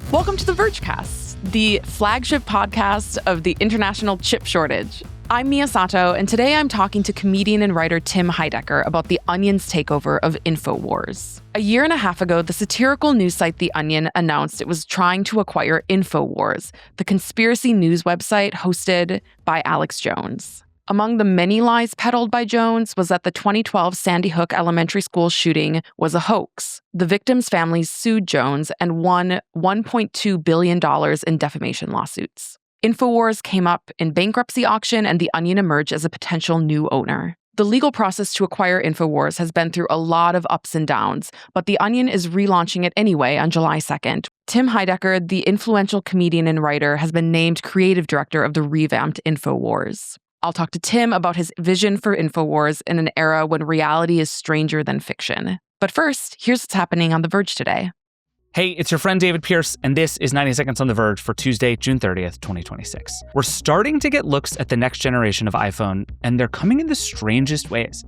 Welcome to the Vergecast, the flagship podcast of the international chip shortage. I'm Mia Sato, and today I'm talking to comedian and writer Tim Heidecker about The Onion's takeover of InfoWars. A year and a half ago, the satirical news site The Onion announced it was trying to acquire InfoWars, the conspiracy news website hosted by Alex Jones. Among the many lies peddled by Jones was that the 2012 Sandy Hook Elementary School shooting was a hoax. The victims' families sued Jones and won $1.2 billion in defamation lawsuits. InfoWars came up in bankruptcy auction, and The Onion emerged as a potential new owner. The legal process to acquire InfoWars has been through a lot of ups and downs, but The Onion is relaunching it anyway on July 2nd. Tim Heidecker, the influential comedian and writer, has been named creative director of the revamped InfoWars. I'll talk to Tim about his vision for InfoWars in an era when reality is stranger than fiction. But first, here's what's happening on The Verge today. Hey, it's your friend David Pierce, and this is 90 Seconds on The Verge for Tuesday, June 30th, 2026. We're starting to get looks at the next generation of iPhone, and they're coming in the strangest ways.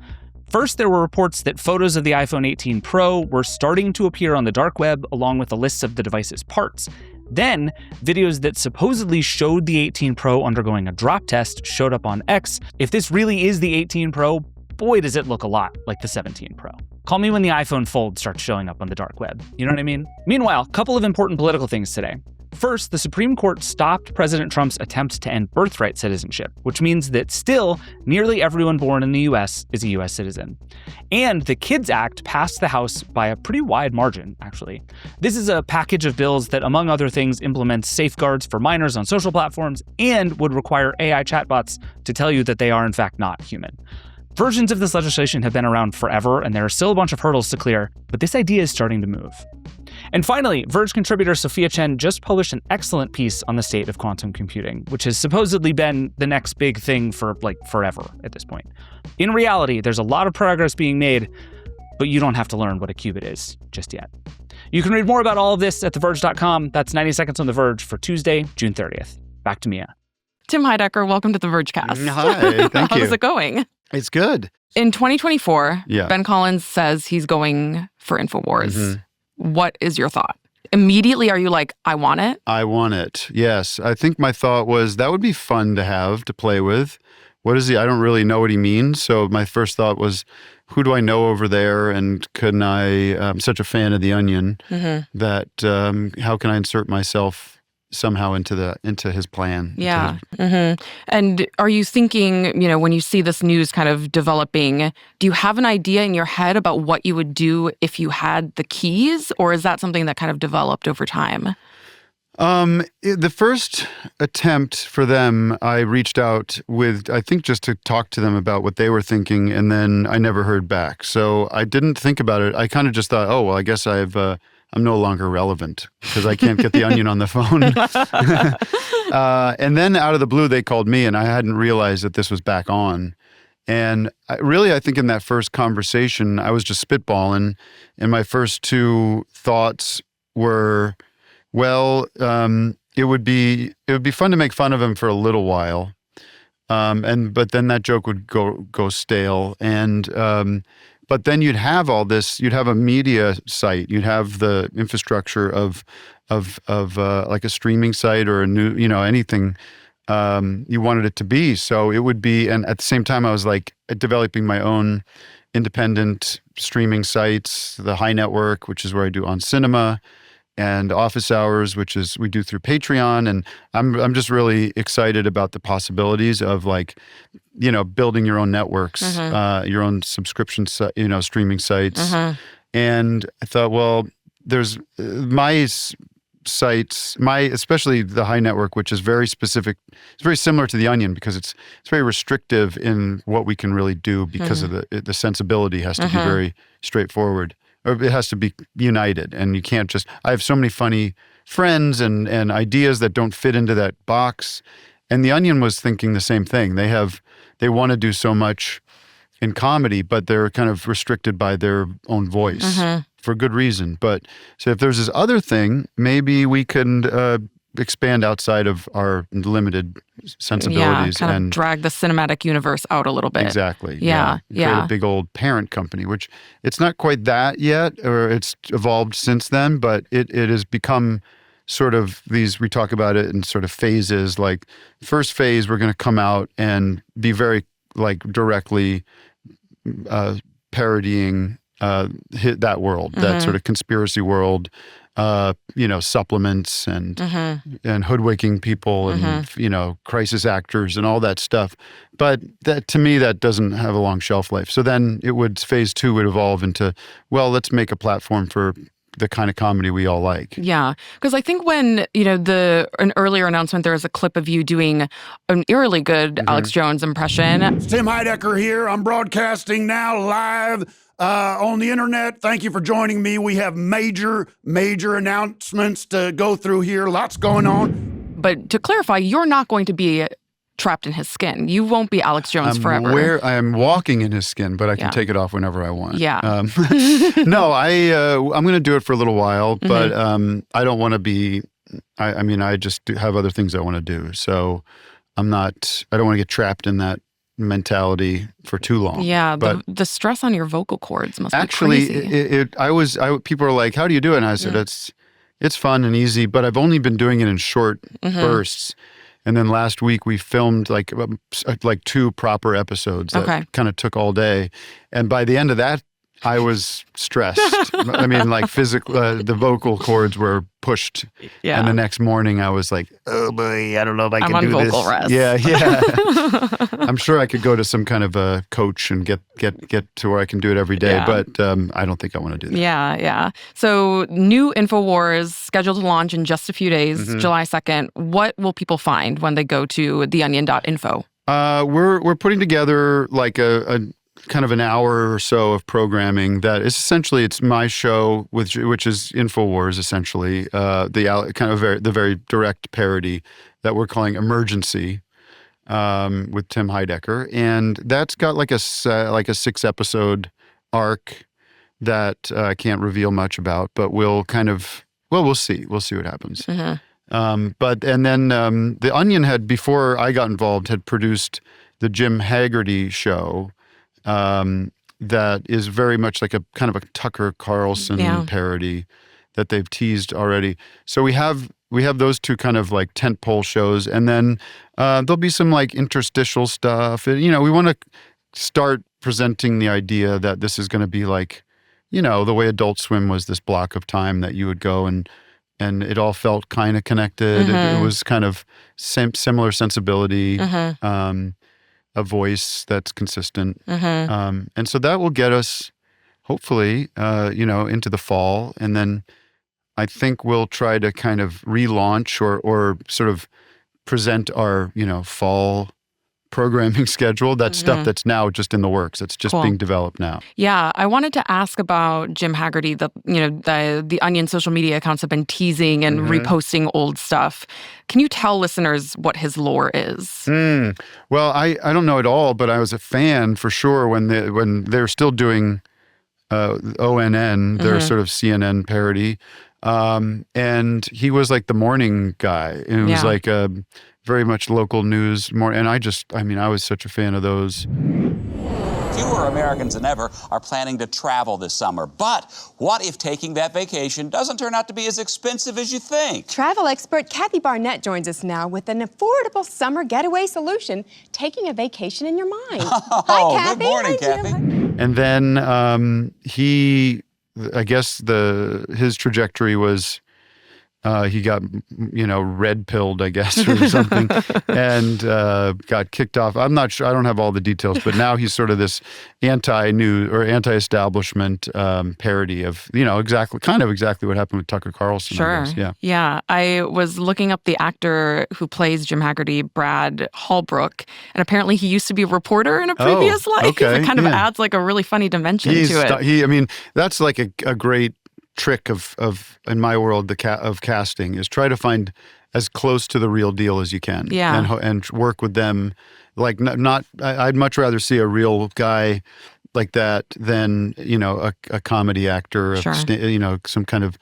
First, there were reports that photos of the iPhone 18 Pro were starting to appear on the dark web, along with a list of the device's parts. Then, videos that supposedly showed the 18 Pro undergoing a drop test showed up on X. If this really is the 18 Pro, boy, does it look a lot like the 17 Pro. Call me when the iPhone Fold starts showing up on the dark web. You know what I mean? Meanwhile, a couple of important political things today. First, the Supreme Court stopped President Trump's attempt to end birthright citizenship, which means that still nearly everyone born in the U.S. is a U.S. citizen. And the KIDS Act passed the House by a pretty wide margin, actually. This is a package of bills that, among other things, implements safeguards for minors on social platforms and would require AI chatbots to tell you that they are, in fact, not human. Versions of this legislation have been around forever, and there are still a bunch of hurdles to clear, but this idea is starting to move. And finally, Verge contributor Sophia Chen just published an excellent piece on the state of quantum computing, which has supposedly been the next big thing for, forever at this point. In reality, there's a lot of progress being made, but you don't have to learn what a qubit is just yet. You can read more about all of this at theverge.com. That's 90 Seconds on The Verge for Tuesday, June 30th. Back to Mia. Tim Heidecker, welcome to the Vergecast. Hi, thank you. How's it going? It's good. In 2024, Yeah. Ben Collins says he's going for InfoWars. Mm-hmm. What is your thought? Immediately, are you like, I want it? I want it. Yes. I think my thought was that would be fun to have, to play with. What is he? I don't really know what he means. So my first thought was, who do I know over there? And couldn't I'm such a fan of The Onion that how can I insert myself somehow into his plan? Yeah. And are you thinking, when you see this news kind of developing, do you have an idea in your head about what you would do if you had the keys? Or is that something that kind of developed over time? The first attempt for them, I reached out with, I think just to talk to them about what they were thinking, and then I never heard back. So I didn't think about it. I kind of just thought, oh, well, I guess I'm no longer relevant because I can't get The Onion on the phone. And then out of the blue, they called me, and I hadn't realized that this was back on. And I think in that first conversation, I was just spitballing, and my first two thoughts were, well, it would be fun to make fun of him for a little while, but then that joke would go stale, and but then you'd have all this. You'd have a media site. You'd have the infrastructure of like a streaming site or a new, anything you wanted it to be. So it would be, and at the same time, I was like developing my own independent streaming sites, the High Network, which is where I do On Cinema, and Office Hours, which is we do through Patreon. And I'm just really excited about the possibilities of building your own networks, your own subscription, streaming sites. And I thought, well, there's my sites, especially the High Network, which is very specific. It's very similar to The Onion because it's very restrictive in what we can really do because of the sensibility has to be very straightforward. Or it has to be united, and you can't just. I have so many funny friends and ideas that don't fit into that box. And The Onion was thinking the same thing. They want to do so much in comedy, but they're kind of restricted by their own voice for good reason. But so if there's this other thing, maybe we can expand outside of our limited sensibilities and drag the cinematic universe out a little bit. Exactly. Yeah. Create a big old parent company, which it's not quite that yet, or it's evolved since then, but it has become sort of we talk about it in sort of phases. Like first phase, we're going to come out and be very like directly parodying that world, that sort of conspiracy world, supplements and hoodwinking people and, crisis actors and all that stuff. But that, to me, that doesn't have a long shelf life. So then phase 2 would evolve into, well, let's make a platform for the kind of comedy we all like. Yeah. Because I think when, an earlier announcement, there was a clip of you doing an eerily good Alex Jones impression. It's Tim Heidecker here. I'm broadcasting now live on the internet. Thank you for joining me. We have major announcements to go through here. Lots going on. But to clarify, you're not going to be trapped in his skin. You won't be Alex Jones forever. I am walking in his skin, but I can take it off whenever I want. Yeah. No, I'm going to do it for a little while, but I don't want to be. I just have other things I want to do. So I don't want to get trapped in that mentality for too long. Yeah, but the stress on your vocal cords must actually be crazy. People are like, how do you do it? And I said, it's fun and easy, but I've only been doing it in short bursts. And then last week we filmed like 2 proper episodes that kind of took all day. And by the end of that, I was stressed. I mean, like physically, the vocal cords were pushed. Yeah. And the next morning I was like, oh boy, I don't know if I can do this. I'm on vocal rest. Yeah. I'm sure I could go to some kind of a coach and get to where I can do it every day, but I don't think I want to do that. Yeah. So new InfoWars scheduled to launch in just a few days, July 2nd. What will people find when they go to theonion.info? We're putting together like a kind of an hour or so of programming that is essentially, it's my show, which is InfoWars, essentially, the very direct parody that we're calling Emergency with Tim Heidecker. And that's got like a 6-episode arc that I can't reveal much about, but we'll see. We'll see what happens. And then The Onion had, before I got involved, had produced the Jim Haggerty show, that is very much like a kind of a Tucker Carlson parody that they've teased already. So we have those 2 kind of like tentpole shows, and then there'll be some like interstitial stuff. We want to start presenting the idea that this is going to be like, the way Adult Swim was this block of time that you would go and it all felt kind of connected. It was kind of similar sensibility. A voice that's consistent. And so that will get us, hopefully, into the fall. And then I think we'll try to kind of relaunch or sort of present our, fall programming schedule. That stuff that's now just in the works. It's just being developed now. Yeah, I wanted to ask about Jim Haggerty. The Onion social media accounts have been teasing and reposting old stuff. Can you tell listeners what his lore is? Well, I don't know at all, but I was a fan for sure when they're still doing ONN, their sort of CNN parody. And he was like the morning guy. And it was like a very much local news more. And I was such a fan of those. Fewer Americans than ever are planning to travel this summer. But what if taking that vacation doesn't turn out to be as expensive as you think? Travel expert Kathy Barnett joins us now with an affordable summer getaway solution, taking a vacation in your mind. Hi, Kathy. Good morning, Kathy. And then I guess his trajectory was he got, red pilled, I guess, or something, and got kicked off. I'm not sure. I don't have all the details, but now he's sort of this anti-news or anti-establishment parody of, exactly what happened with Tucker Carlson. Sure. I guess. Yeah. I was looking up the actor who plays Jim Haggerty, Brad Hallbrook, and apparently he used to be a reporter in a previous life. Okay. It kind of adds like a really funny dimension to it. That's like a great trick of in my world of casting is try to find as close to the real deal as you can, and work with them. Like I'd much rather see a real guy like that than a comedy actor, some kind of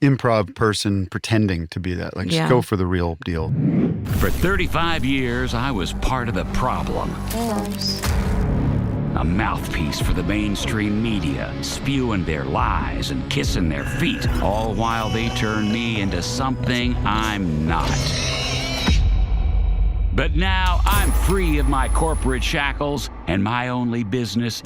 improv person pretending to be that. Like just go for the real deal. For 35 years, I was part of the problem. A mouthpiece for the mainstream media, spewing their lies and kissing their feet, all while they turn me into something I'm not. But now I'm free of my corporate shackles, and my only business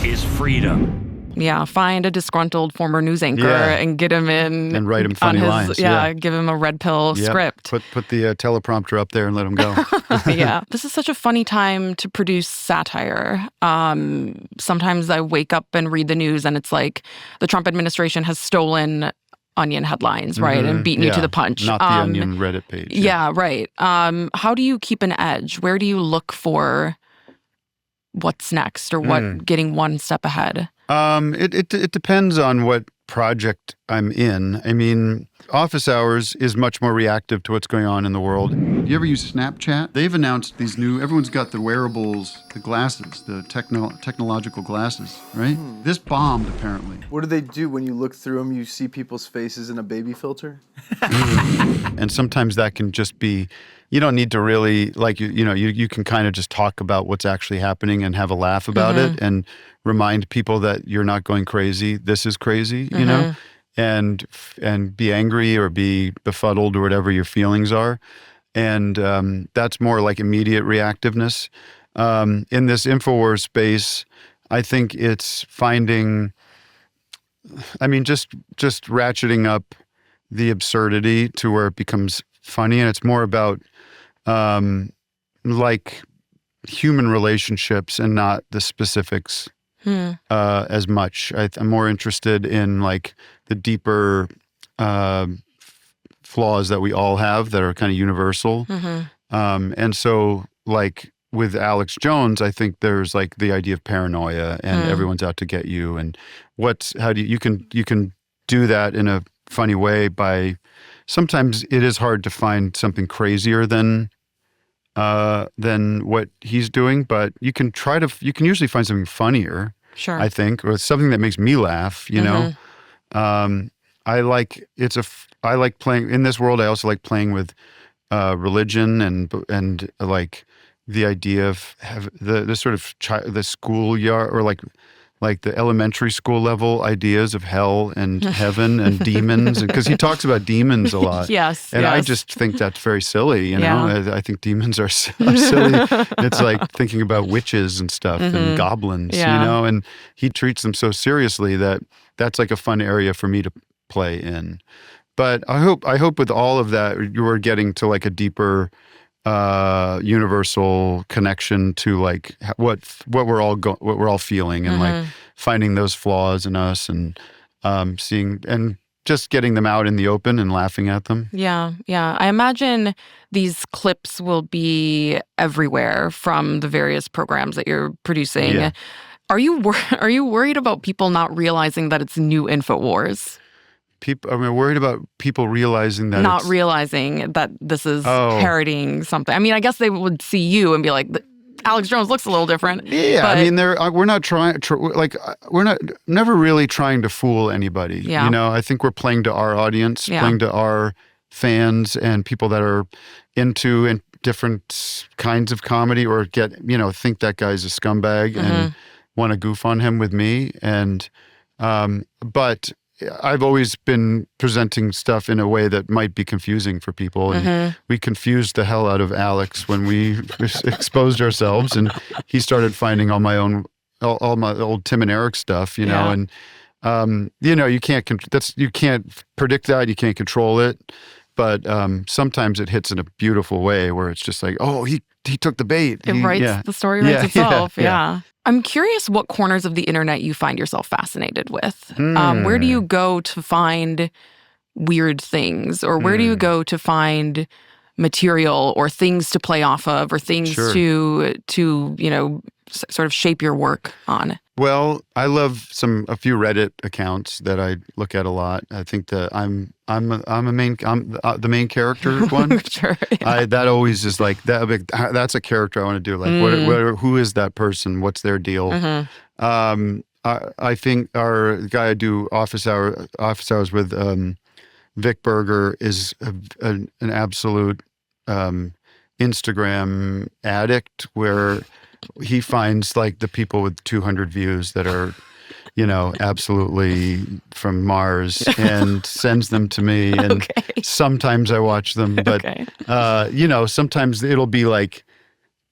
is freedom. Yeah, find a disgruntled former news anchor and get him in. And write him funny lines. Give him a red pill script. Put the teleprompter up there and let him go. Yeah. This is such a funny time to produce satire. Sometimes I wake up and read the news and it's like the Trump administration has stolen Onion headlines, right? And beaten you to the punch. Not the Onion Reddit page. Yeah, right. How do you keep an edge? Where do you look for what's next or what getting one step ahead? It depends on what project I'm in. I mean, office hours is much more reactive to what's going on in the world. You ever use Snapchat? They've announced these new, everyone's got the wearables, the glasses, the technological glasses, right? This bombed, apparently. What do they do when you look through them? You see people's faces in a baby filter? And sometimes that can just be, you don't need to really, like, you can kind of just talk about what's actually happening and have a laugh about it and remind people that you're not going crazy. This is crazy, you know, and be angry or be befuddled or whatever your feelings are. And that's more like immediate reactiveness. In this InfoWars space, I think it's finding, just ratcheting up the absurdity to where it becomes funny. And it's more about like human relationships and not the specifics as much. I'm more interested in like the deeper flaws that we all have that are kind of universal. And so like with Alex Jones, I think there's like the idea of paranoia and everyone's out to get you. And you can do that in a funny way by, sometimes it is hard to find something crazier than what he's doing, but you can usually find something funnier, I think, or something that makes me laugh, you know? I like playing in this world. I also like playing with religion and like the idea of the sort of the schoolyard or like the elementary school level ideas of hell and heaven and demons, because he talks about demons a lot. And I just think that's very silly, you know? I think demons are silly. It's like thinking about witches and stuff and goblins, you know? And he treats them so seriously that that's like a fun area for me to play in. But I hope with all of that, you are getting to like a deeper universal connection to like what we're all feeling and like finding those flaws in us and seeing and just getting them out in the open and laughing at them. Yeah. I imagine these clips will be everywhere from the various programs that you're producing. Yeah. Are you worried about people not realizing that it's new InfoWars? I'm worried about people realizing that not realizing that this is parodying something. I mean, I guess they would see you and be like, Alex Jones looks a little different. Yeah, but, I mean, we're not never really trying to fool anybody. Yeah. You know, I think we're playing to our audience, playing to our fans and people that are into different kinds of comedy or think that guy's a scumbag and want to goof on him with me. And but I've always been presenting stuff in a way that might be confusing for people. And we confused the hell out of Alex when we exposed ourselves, and he started finding all my old Tim and Eric stuff, you know, and you can't predict that, you can't control it. But sometimes it hits in a beautiful way where it's just like, oh, he took the bait. The story writes itself. Yeah. I'm curious what corners of the internet you find yourself fascinated with. Where do you go to find weird things, or where do you go to find material or things to play off of, or things to sort of shape your work on? Well, I love a few Reddit accounts that I look at a lot. I think that I'm the main character one. That always is like that. That's a character I want to do. Like, who is that person? What's their deal? I think our guy I do office hours with, Vic Berger, is an absolute Instagram addict, where he finds like the people with 200 views that are, absolutely from Mars and sends them to me. And sometimes I watch them, but, sometimes it'll be like,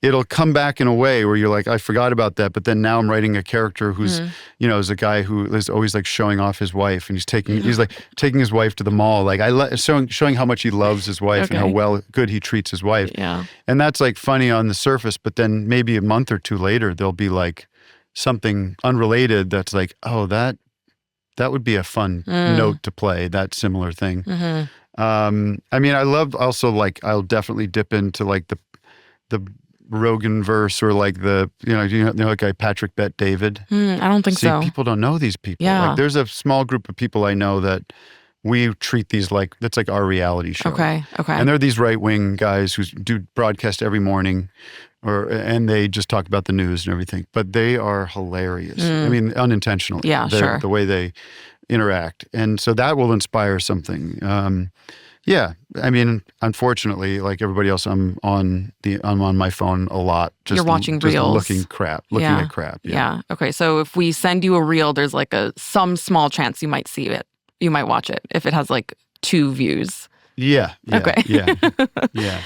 it'll come back in a way where you're like, I forgot about that. But then now I'm writing a character who's, is a guy who is always like showing off his wife, and he's taking his wife to the mall. Like showing how much he loves his wife and how good he treats his wife. Yeah. And that's like funny on the surface, but then maybe a month or two later, there'll be like something unrelated that's like, oh, that would be a fun note to play, that similar thing. I mean, I love also like, I'll definitely dip into like the Rogan verse, or like the like guy Patrick Bet David. I don't think so. People don't know these people. Yeah. Like there's a small group of people I know that we treat these like, that's like our reality show. Okay. And they're these right-wing guys who do broadcast every morning, and they just talk about the news and everything. But they are hilarious. I mean, unintentionally. Yeah, sure. The way they interact. And so that will inspire something. Yeah, I mean, unfortunately, like everybody else, I'm on my phone a lot. You're watching reels, looking at crap. Yeah. Okay, so if we send you a reel, there's like some small chance you might see it. You might watch it if it has like 2 views. Yeah. Okay. Yeah.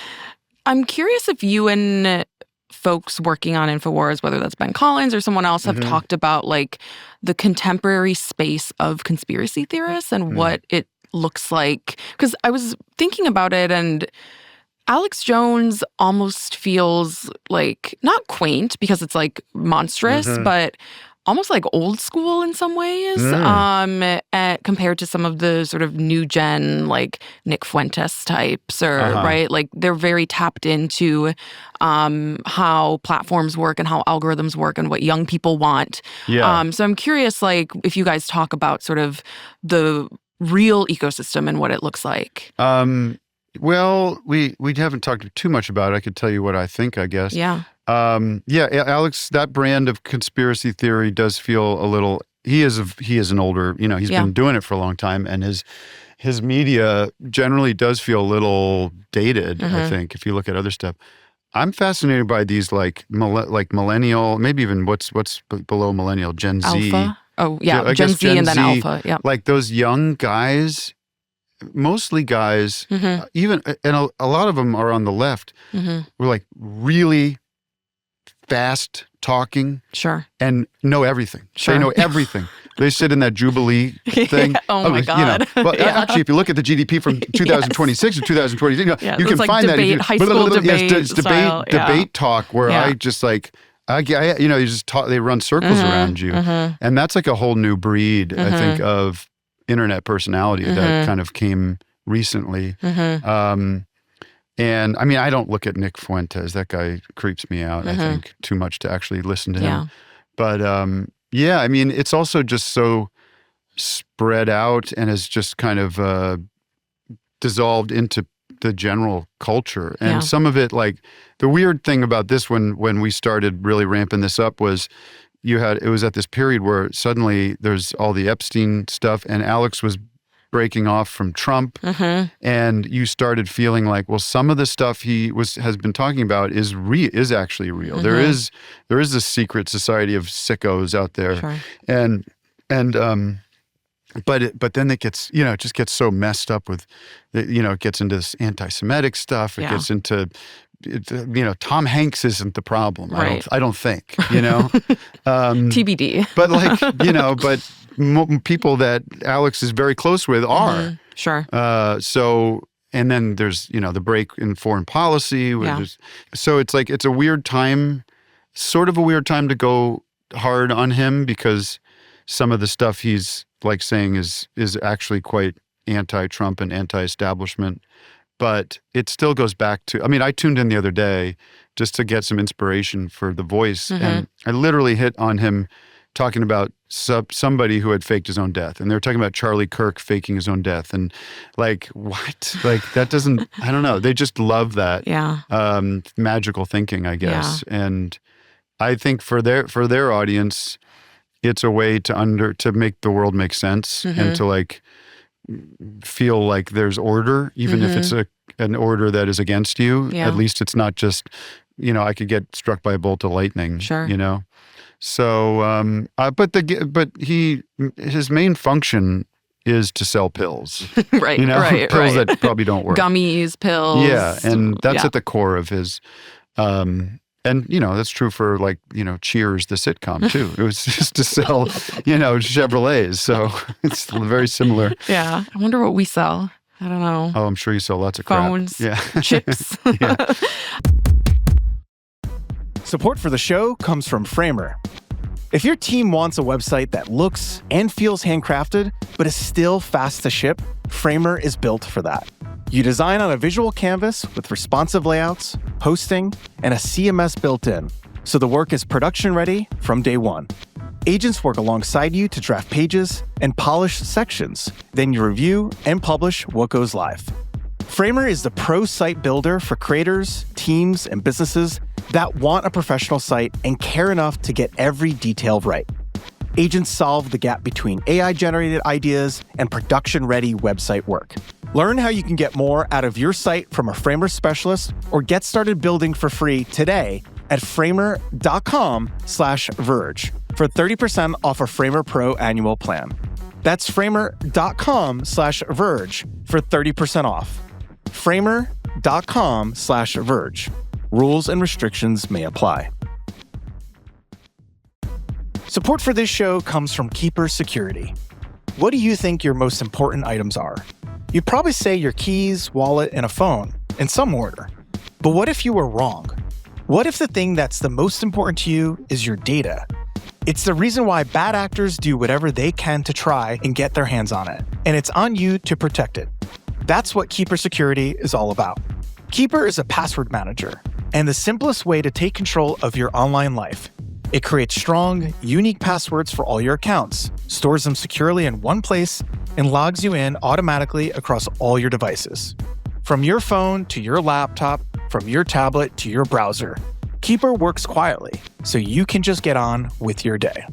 I'm curious if you and folks working on InfoWars, whether that's Ben Collins or someone else, have talked about like the contemporary space of conspiracy theorists and what it looks like. Because I was thinking about it, and Alex Jones almost feels like, not quaint because it's like monstrous, but almost like old school in some ways, compared to some of the sort of new gen, like Nick Fuentes types, or right? Like they're very tapped into how platforms work and how algorithms work and what young people want. Yeah. So I'm curious, like, if you guys talk about sort of the real ecosystem and what it looks like. Well, we haven't talked too much about it. I could tell you what I think, I guess. Yeah. Alex, that brand of conspiracy theory does feel a little. He is an older. He's been doing it for a long time, and his media generally does feel a little dated. I think if you look at other stuff. I'm fascinated by these like millennial, maybe even what's below millennial, Gen Z. Alpha. Oh yeah, Gen Z and then Alpha. Yeah. Like those young guys. Mostly guys, even, and a lot of them are on the left, were like really fast talking. Sure. And know everything. Sure. They know everything. They sit in that Jubilee thing. Oh my God. Well, actually, if you look at the GDP from 2026 to 2020, you can like find debate, that. High school debate style. Debate talk where I just like, you just talk, they run circles around you. And that's like a whole new breed, I think, of internet personality that kind of came recently. And I mean, I don't look at Nick Fuentes. That guy creeps me out, I think, too much to actually listen to him. But I mean, it's also just so spread out and has just kind of dissolved into the general culture. And some of it, like the weird thing about this when we started really ramping this up was it was at this period where suddenly there's all the Epstein stuff and Alex was breaking off from Trump, and you started feeling like, well, some of the stuff he has been talking about is actually real. There is a secret society of sickos out there, but then it gets it just gets so messed up with, it gets into this anti-Semitic stuff. It gets into Tom Hanks isn't the problem. Right. I don't think, TBD. But like, people that Alex is very close with are. Sure. So, and then there's, the break in foreign policy. So it's like, it's a weird time, sort of a weird time to go hard on him because some of the stuff he's like saying is actually quite anti-Trump and anti-establishment. But it still goes back to, I mean, I tuned in the other day just to get some inspiration for The Voice. And I literally hit on him talking about somebody who had faked his own death. And they were talking about Charlie Kirk faking his own death. And like, what? Like, that doesn't, I don't know. They just love that magical thinking, I guess. Yeah. And I think for their audience, it's a way to make the world make sense and to like, feel like there's order, even if it's an order that is against you. At least it's not just I could get struck by a bolt of lightning. Sure. So, but his main function is to sell pills. Right. Pills that probably don't work. Gummies, pills. Yeah, and that's at the core of his. And, that's true for Cheers, the sitcom, too. It was just to sell, Chevrolets. So it's very similar. Yeah. I wonder what we sell. I don't know. Oh, I'm sure you sell lots of phones, crap. Yeah. chips. Yeah. Support for the show comes from Framer. If your team wants a website that looks and feels handcrafted, but is still fast to ship, Framer is built for that. You design on a visual canvas with responsive layouts, hosting, and a CMS built in, so the work is production ready from day one. Agents work alongside you to draft pages and polish sections, then you review and publish what goes live. Framer is the pro site builder for creators, teams, and businesses that want a professional site and care enough to get every detail right. Agents solve the gap between AI-generated ideas and production-ready website work. Learn how you can get more out of your site from a Framer specialist or get started building for free today at framer.com/Verge for 30% off a Framer Pro annual plan. That's framer.com/Verge for 30% off. framer.com/Verge. Rules and restrictions may apply. Support for this show comes from Keeper Security. What do you think your most important items are? You'd probably say your keys, wallet, and a phone, in some order. But what if you were wrong? What if the thing that's the most important to you is your data? It's the reason why bad actors do whatever they can to try and get their hands on it, and it's on you to protect it. That's what Keeper Security is all about. Keeper is a password manager and the simplest way to take control of your online life. It creates strong, unique passwords for all your accounts, stores them securely in one place, and logs you in automatically across all your devices. From your phone to your laptop, from your tablet to your browser, Keeper works quietly, so you can just get on with your day.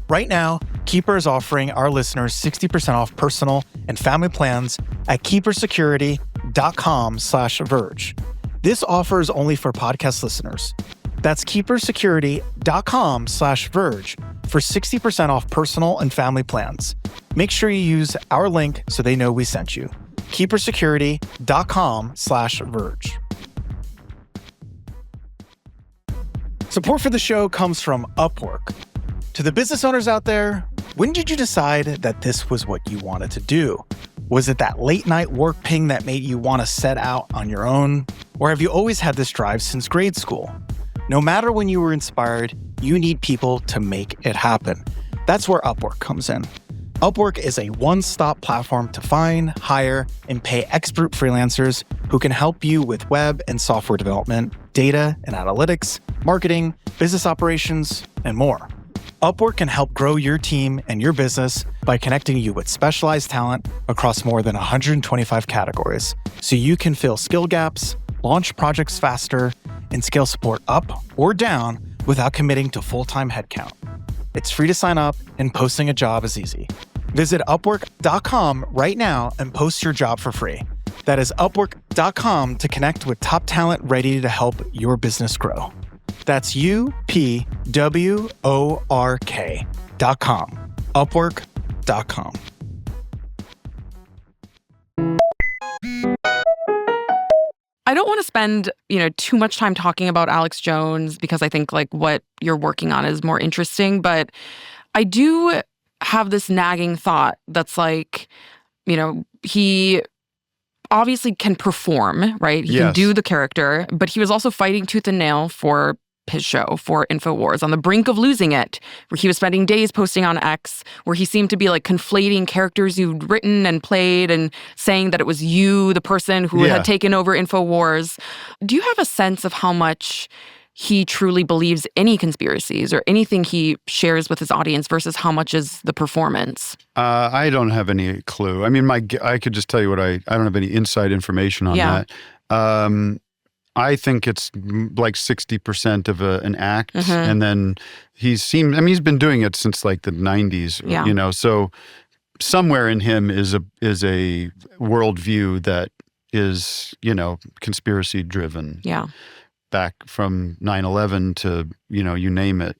Right now, Keeper is offering our listeners 60% off personal and family plans at keepersecurity.com/Verge. This offer is only for podcast listeners. That's keepersecurity.com/Verge for 60% off personal and family plans. Make sure you use our link so they know we sent you. keepersecurity.com/Verge. Support for the show comes from Upwork. To the business owners out there, when did you decide that this was what you wanted to do? Was it that late night work ping that made you want to set out on your own? Or have you always had this drive since grade school? No matter when you were inspired, you need people to make it happen. That's where Upwork comes in. Upwork is a one-stop platform to find, hire, and pay expert freelancers who can help you with web and software development, data and analytics, marketing, business operations, and more. Upwork can help grow your team and your business by connecting you with specialized talent across more than 125 categories, so you can fill skill gaps, launch projects faster, and scale support up or down without committing to full-time headcount. It's free to sign up, and posting a job is easy. Visit Upwork.com right now and post your job for free. That is Upwork.com to connect with top talent ready to help your business grow. That's UPWORK.com. Upwork.com. I don't want to spend, too much time talking about Alex Jones because I think what you're working on is more interesting, but I do have this nagging thought that's he obviously can perform, right? He can do the character, but he was also fighting tooth and nail for his show, for InfoWars, on the brink of losing it, where he was spending days posting on X, where he seemed to be conflating characters you'd written and played and saying that it was you, the person who had taken over InfoWars. Do you have a sense of how much he truly believes any conspiracies or anything he shares with his audience versus how much is the performance? I don't have any clue. I mean, I could just tell you what I don't have any inside information on that. I think it's 60% of an act, and then he's been doing it since the 90s, so somewhere in him is a worldview that is, conspiracy driven. Yeah. back from 9/11 to, you name it.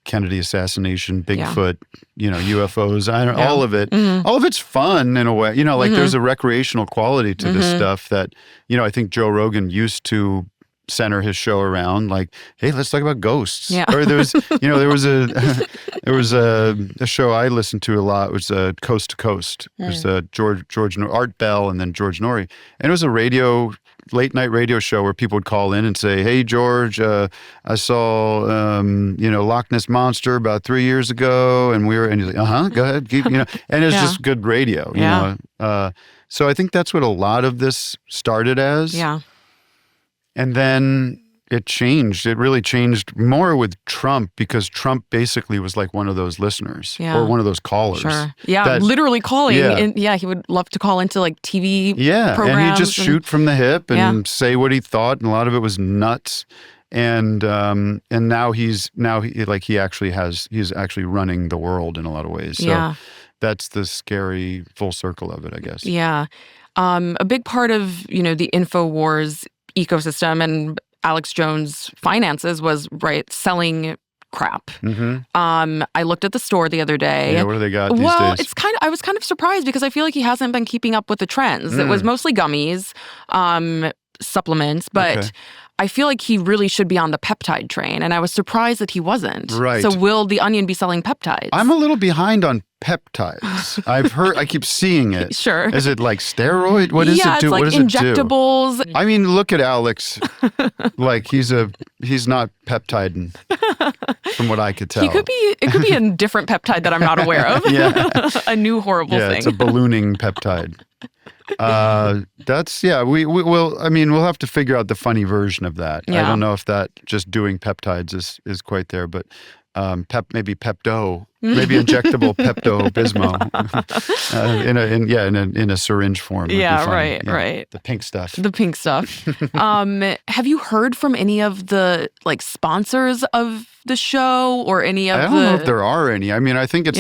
Kennedy assassination, Bigfoot, UFOs, all of it. Mm-hmm. All of it's fun in a way. There's a recreational quality to this stuff that, I think Joe Rogan used to center his show around, like, hey, let's talk about ghosts. Yeah. Or there was, there was a show I listened to a lot. It was Coast to Coast. It was George Art Bell and then George Norrie, and it was a late night radio show where people would call in and say, hey, George, I saw, Loch Ness Monster about 3 years ago. And he's like, go ahead. Keep, and it's just good radio, you know? So I think that's what a lot of this started as. Yeah. And then it changed. It really changed more with Trump because Trump basically was like one of those listeners or one of those callers. Sure. Yeah, literally calling. Yeah. And he would love to call into like TV programs. And he'd just shoot from the hip and say what he thought, and a lot of it was nuts. And now he's actually running the world in a lot of ways. So that's the scary full circle of it, I guess. Yeah. A big part of, the InfoWars ecosystem and Alex Jones' finances was selling crap. Mm-hmm. I looked at the store the other day. Yeah, what do they got these days? I was kind of surprised because I feel like he hasn't been keeping up with the trends. It was mostly gummies, supplements, but I feel like he really should be on the peptide train, and I was surprised that he wasn't. Right. So will The Onion be selling peptides? I'm a little behind on peptides. I keep seeing it. Sure. Is it like steroid? What does it do? Yeah, it's like what does injectables. It do? I mean, look at Alex. Like he's not peptiding from what I could tell. It could be a different peptide that I'm not aware of. A new horrible thing. Yeah, it's a ballooning peptide. We'll have to figure out the funny version of that. I don't know if that just doing peptides is quite there, but maybe Pepto, maybe injectable Pepto-Bismol in a syringe form. Yeah, right. The pink stuff. The pink stuff. Have you heard from any of the sponsors of the show or any of I don't know if there are any. I mean, I think it's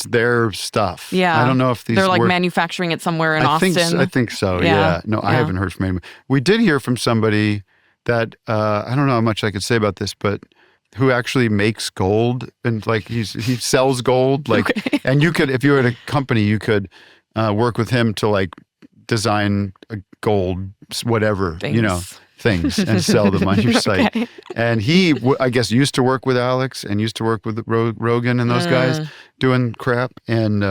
their stuff. Yeah. I don't know if these they're manufacturing it somewhere in Austin. I think so. Yeah. No, I haven't heard from anyone. We did hear from somebody that I don't know how much I could say about this, but who actually makes gold and he sells gold. And you could, if you were at a company, you could work with him to design a gold whatever, things and sell them on your site. And he, I guess, used to work with Alex and used to work with Rogan and those guys doing crap. And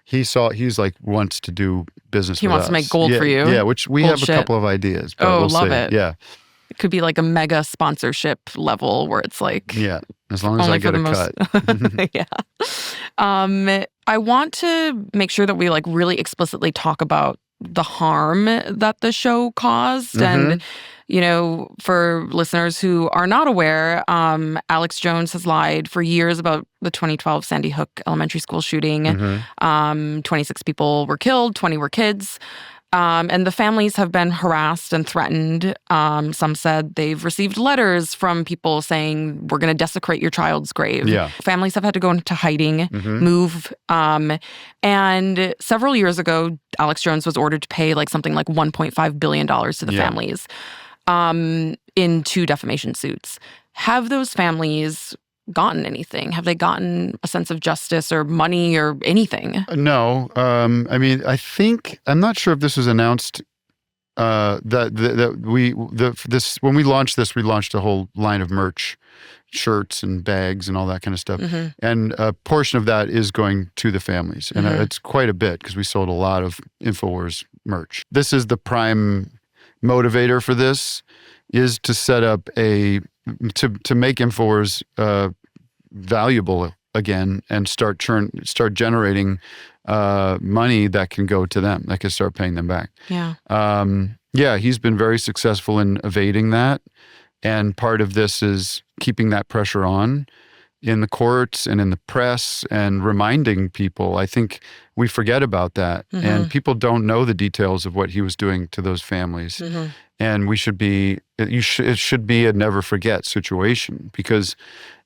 he's wants to do business with us. He wants to make gold for you. Yeah, which we have a couple of ideas. But we'll love see. it. Yeah. It could be like a mega sponsorship level where it's as long as I get a cut. Yeah. I want to make sure that we really explicitly talk about the harm that the show caused. And, for listeners who are not aware, Alex Jones has lied for years about the 2012 Sandy Hook elementary school shooting. 26 people were killed, 20 were kids. And the families have been harassed and threatened. Some said they've received letters from people saying, we're going to desecrate your child's grave. Yeah. Families have had to go into hiding, move. And several years ago, Alex Jones was ordered to pay something like $1.5 billion to the families in 2 defamation suits. Have those families gotten anything? Have they gotten a sense of justice or money or anything? No. I mean, I'm not sure if this was announced when we launched this, we launched a whole line of merch, shirts and bags and all that kind of stuff. And a portion of that is going to the families. And it's quite a bit because we sold a lot of InfoWars merch. This is the prime motivator for this, is to set up to make InfoWars valuable again and start generating money that can go to them, that can start paying them back. Yeah. He's been very successful in evading that, and part of this is keeping that pressure on in the courts and in the press and reminding people. I think we forget about that, and people don't know the details of what he was doing to those families. And it should be a never forget situation, because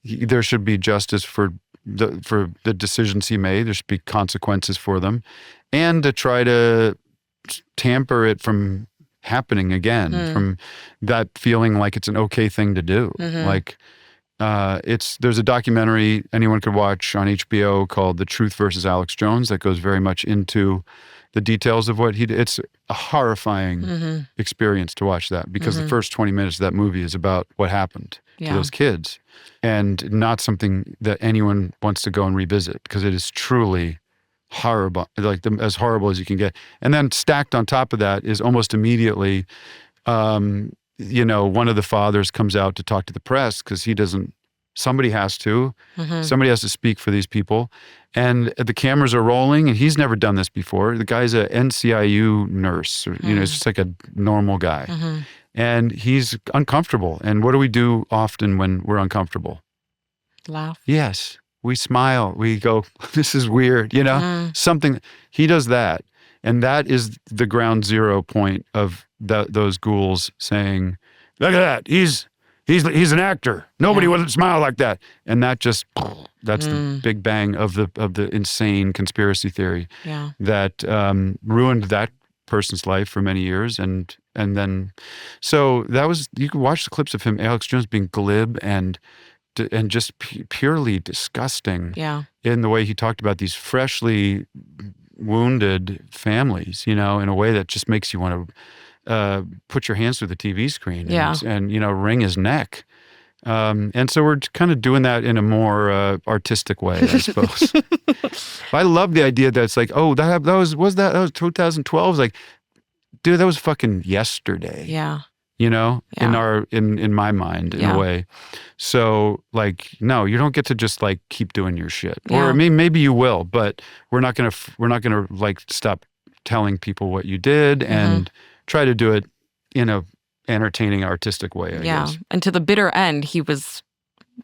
there should be justice for the decisions he made. There should be consequences for them, and to try to tamper it from happening again, from that feeling like it's an okay thing to do. Like, there's a documentary anyone could watch on HBO called The Truth versus Alex Jones that goes very much into the details of what he did. It's a horrifying experience to watch that, because the first 20 minutes of that movie is about what happened to those kids, and not something that anyone wants to go and revisit, because it is truly horrible, like as horrible as you can get. And then stacked on top of that is almost immediately, one of the fathers comes out to talk to the press, because somebody has to speak for these people. And the cameras are rolling, and he's never done this before. The guy's a NCIU nurse, it's just like a normal guy. And he's uncomfortable. And what do we do often when we're uncomfortable? Laugh. Yes. We smile. We go, this is weird, something. He does that. And that is the ground zero point of those ghouls saying, look at that. He's an actor. Nobody would smile like that. And that's the big bang of the insane conspiracy theory that ruined that person's life for many years. And then, so that was, you could watch the clips of him, Alex Jones, being glib and just purely disgusting in the way he talked about these freshly wounded families, in a way that just makes you want to put your hands through the TV screen and wring his neck. And so we're kind of doing that in a more artistic way, I suppose. I love the idea that it's like, oh, that was 2012. It's like, dude, that was fucking yesterday. Yeah. In my mind, in a way. So, like, no, you don't get to just like keep doing your shit. Or maybe you will, but we're not gonna like stop telling people what you did and try to do it in a entertaining, artistic way, I guess. And to the bitter end, he was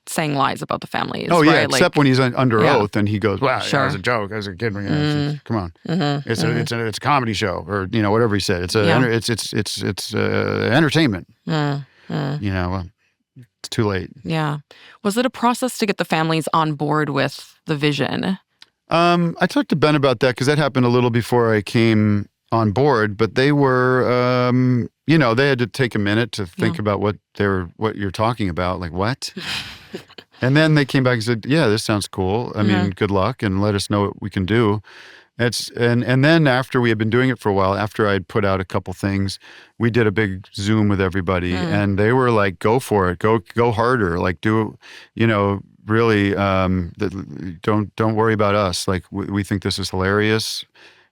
saying lies about the families. Oh, yeah, right? except when he's under oth and he goes, well, Sure. it was a joke. I was a kid. Come on. It's a comedy show, or, whatever he said. It's entertainment. It's too late. Yeah. Was it a process to get the families on board with the vision? I talked to Ben about that, because that happened a little before I came on board, but they were, they had to take a minute to think about what you're talking about. Like, what? And then they came back and said, yeah, this sounds cool. I mean, good luck, and let us know what we can do. And then after we had been doing it for a while, after I'd put out a couple things, we did a big Zoom with everybody, and they were like, go for it, go harder, like do, really, don't worry about us. Like, we think this is hilarious,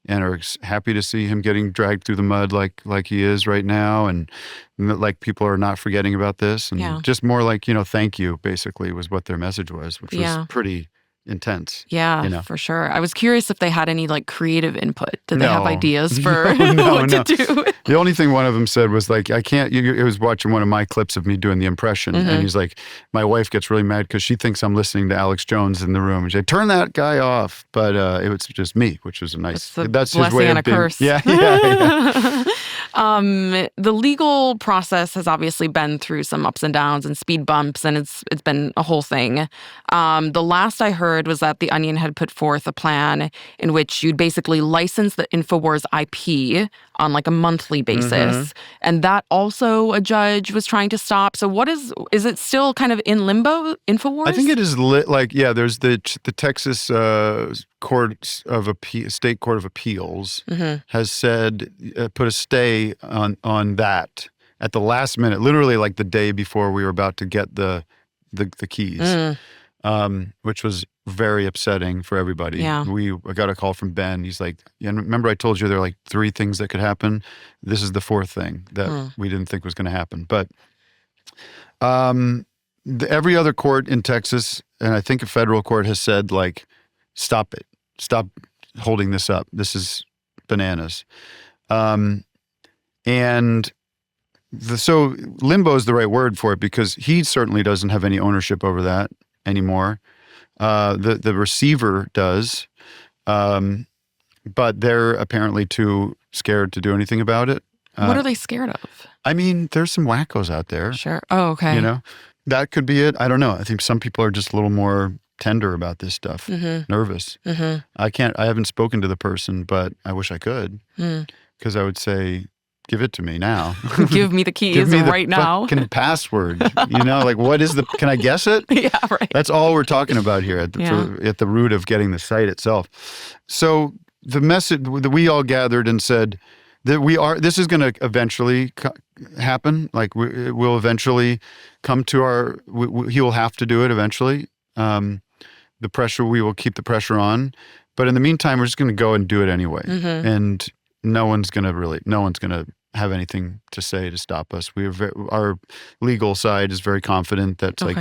and are happy to see him getting dragged through the mud like he is right now, and like people are not forgetting about this, and just more like, thank you, basically, was what their message was, which was pretty intense. Yeah, for sure. I was curious if they had any like creative input. Did they have ideas for what to do? The only thing one of them said was like, I can't, he was watching one of my clips of me doing the impression, and he's like, my wife gets really mad because she thinks I'm listening to Alex Jones in the room, and she said, turn that guy off. But it was just me, which was a nice, that's his way of being. Curse. Yeah. The legal process has obviously been through some ups and downs and speed bumps, and it's been a whole thing. The last I heard was that The Onion had put forth a plan in which you'd basically license the InfoWars IP on like a monthly basis. And that also a judge was trying to stop. So is it still kind of in limbo, InfoWars? I think it is there's the Texas State Court of Appeals has said, put a stay on that at the last minute, literally like the day before we were about to get the keys, which was very upsetting for everybody. Yeah. I got a call from Ben. He's like, remember I told you there are like 3 things that could happen? This is the 4th thing that we didn't think was going to happen. But every other court in Texas, and I think a federal court, has said, like, stop it. Stop holding this up. This is bananas. So limbo is the right word for it, because he certainly doesn't have any ownership over that anymore. The receiver does, but they're apparently too scared to do anything about it. What are they scared of? I mean, there's some wackos out there. Sure. Oh, okay. That could be it. I don't know. I think some people are just a little more tender about this stuff, nervous. I haven't spoken to the person, but I wish I could, because I would say, give it to me now. Give me the keys Give me the right now. fucking password. Like, what is can I guess it? Yeah, right. That's all we're talking about here at the root of getting the site itself. So the message that we all gathered and said that this is going to eventually happen. Like, it will eventually come to he will have to do it eventually. The pressure, we will keep the pressure on. But in the meantime, we're just going to go and do it anyway. Mm-hmm. And no one's going to have anything to say to stop us. Our legal side is very confident that like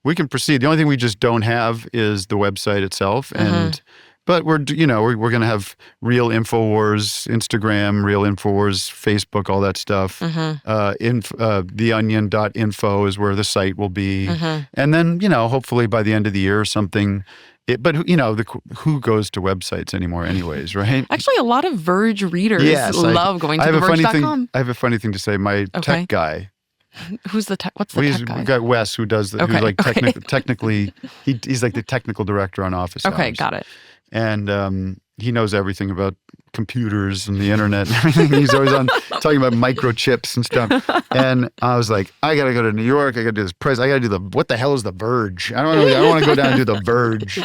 we can proceed. The only thing we just don't have is the website itself. But we're going to have real InfoWars Instagram, real InfoWars Facebook, all that stuff. theonion.info is where the site will be. And then, hopefully by the end of the year or something. But who goes to websites anymore anyways, right? Actually, a lot of Verge readers love going to theverge.com. I have a funny thing to say. My tech guy. What's the tech guy? We've got Wes, who does who's like technically, he's like the technical director on Office Hours. Okay, got it. And he knows everything about computers and the internet and everything. He's always on talking about microchips and stuff. And I was like, I got to go to New York. I got to do this press. I got to do what the hell is the Verge? I don't want to go down and do the Verge.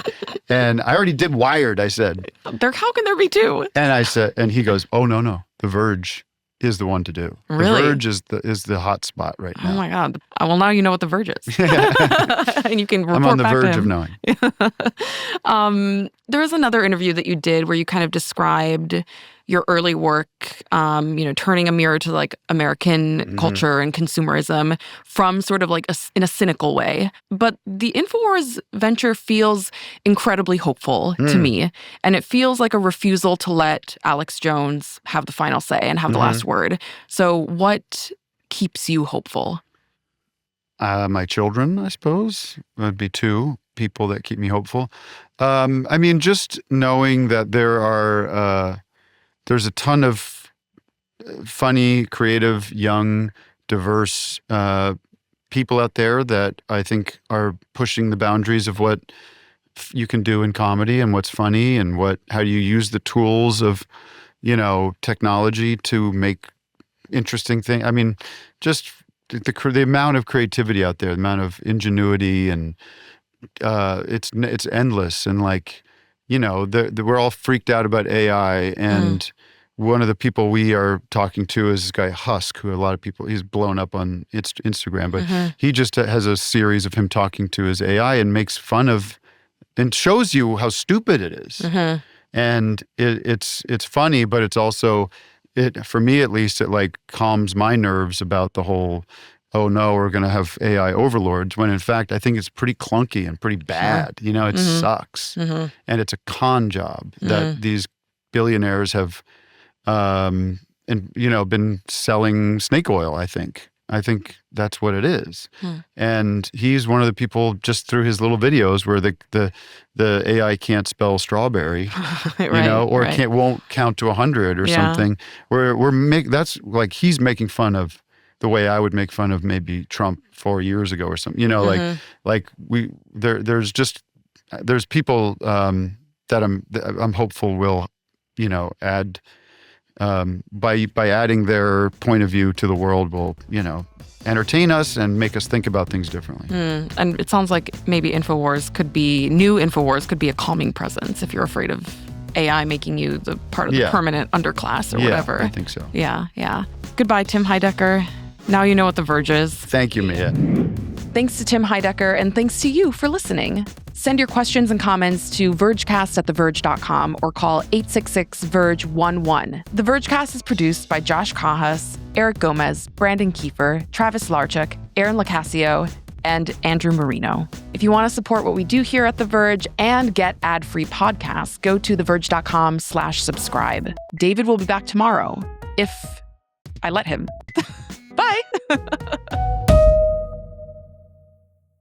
And I already did Wired, I said. How can there be two? And I said, and he goes, oh, no. The Verge is the one to do. Really? The Verge is the hot spot right now. Oh my God. Well, now you know what the Verge is. And you can report I'm on the back verge to of knowing. There was another interview that you did where you kind of described your early work, turning a mirror to like American culture and consumerism from sort of like in a cynical way. But the InfoWars venture feels incredibly hopeful to me. And it feels like a refusal to let Alex Jones have the final say and have the last word. So what keeps you hopeful? My children, I suppose, would be two people that keep me hopeful. Just knowing that there's a ton of funny, creative, young, diverse people out there that I think are pushing the boundaries of what you can do in comedy and what's funny and how do you use the tools of, technology to make interesting things. Just the amount of creativity out there, the amount of ingenuity, and it's endless. And we're all freaked out about AI, and one of the people we are talking to is this guy Husk, who a lot of people, he's blown up on Instagram, but he just has a series of him talking to his AI and makes fun of and shows you how stupid it is. And it's funny, but it's also, for me at least, it like calms my nerves about the whole, oh no, we're going to have AI overlords, when in fact I think it's pretty clunky and pretty bad. It sucks. And it's a con job that these billionaires have been selling snake oil, I think. I think that's what it is. And he's one of the people, just through his little videos, where the AI can't spell strawberry, won't count to 100 or something. That's like he's making fun of the way I would make fun of maybe Trump 4 years ago or something. There's people that I'm hopeful will, add. By adding their point of view to the world will, entertain us and make us think about things differently. And it sounds like maybe new InfoWars could be a calming presence if you're afraid of AI making you the part of the permanent underclass or whatever. I think so. Yeah. Goodbye, Tim Heidecker. Now you know what the Verge is. Thank you, Mia. Thanks to Tim Heidecker, and thanks to you for listening. Send your questions and comments to vergecast@theverge.com or call 866-VERGE-11. The Vergecast is produced by Josh Kahas, Eric Gomez, Brandon Kiefer, Travis Larchuk, Aaron Lacasio, and Andrew Marino. If you want to support what we do here at The Verge and get ad-free podcasts, go to theverge.com/subscribe. David will be back tomorrow, if I let him. Bye!